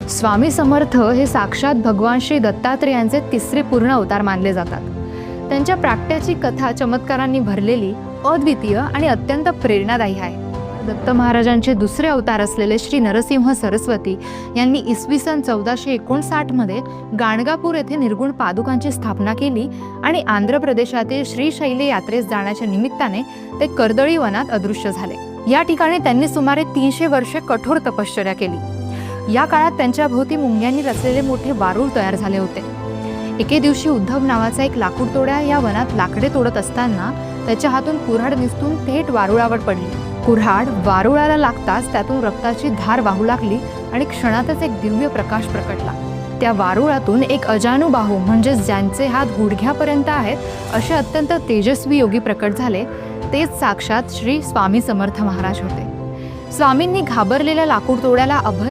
स्वामी समर्थ हे साक्षात भगवान श्री दत्तात्रेयांचे तिसरे पूर्ण अवतार मानले जातात। त्यांच्या प्राकट्याची कथा चमत्कारांनी भरलेली, अद्वितीय आणि अत्यंत प्रेरणादायी आहे। दत्त महाराजांचे दुसरे अवतार असलेले श्री नरसिंह सरस्वती यांनी इसवी सन 1459 मध्ये गाणगापूर येथे निर्गुण पादुकांची स्थापना केली आणि आंध्र प्रदेशातील श्रीशैली यात्रेस जाण्याच्या निमित्ताने ते कर्दळी वनात अदृश्य झाले। या ठिकाणी त्यांनी सुमारे 300 वर्षे कठोर तपश्चर्या केली। या काळात त्यांच्या भोवती मुंग्यांनी रचलेले मोठे वारूळ तयार झाले होते। एके दिवशी उद्धव नावाचा एक लाकूड तोड्या या वनात लाकडे तोडत असताना त्याच्या हातून कुऱ्हाड निसटून थेट वारुळावर पडली। कुऱ्हाड वारुळाला लागताच त्यातून रक्ताची धार वाहू लागली आणि क्षणातच एक दिव्य प्रकाश प्रकटला। त्या वारुळातून एक अजानुबाहू म्हणजे ज्यांचे हात गुडघ्यापर्यंत आहेत असे अत्यंत तेजस्वी योगी प्रकट झाले। तेच साक्षात श्री स्वामी समर्थ महाराज होते। स्वामींनी घाबरलेल्या लाकूड तोड्याला अभय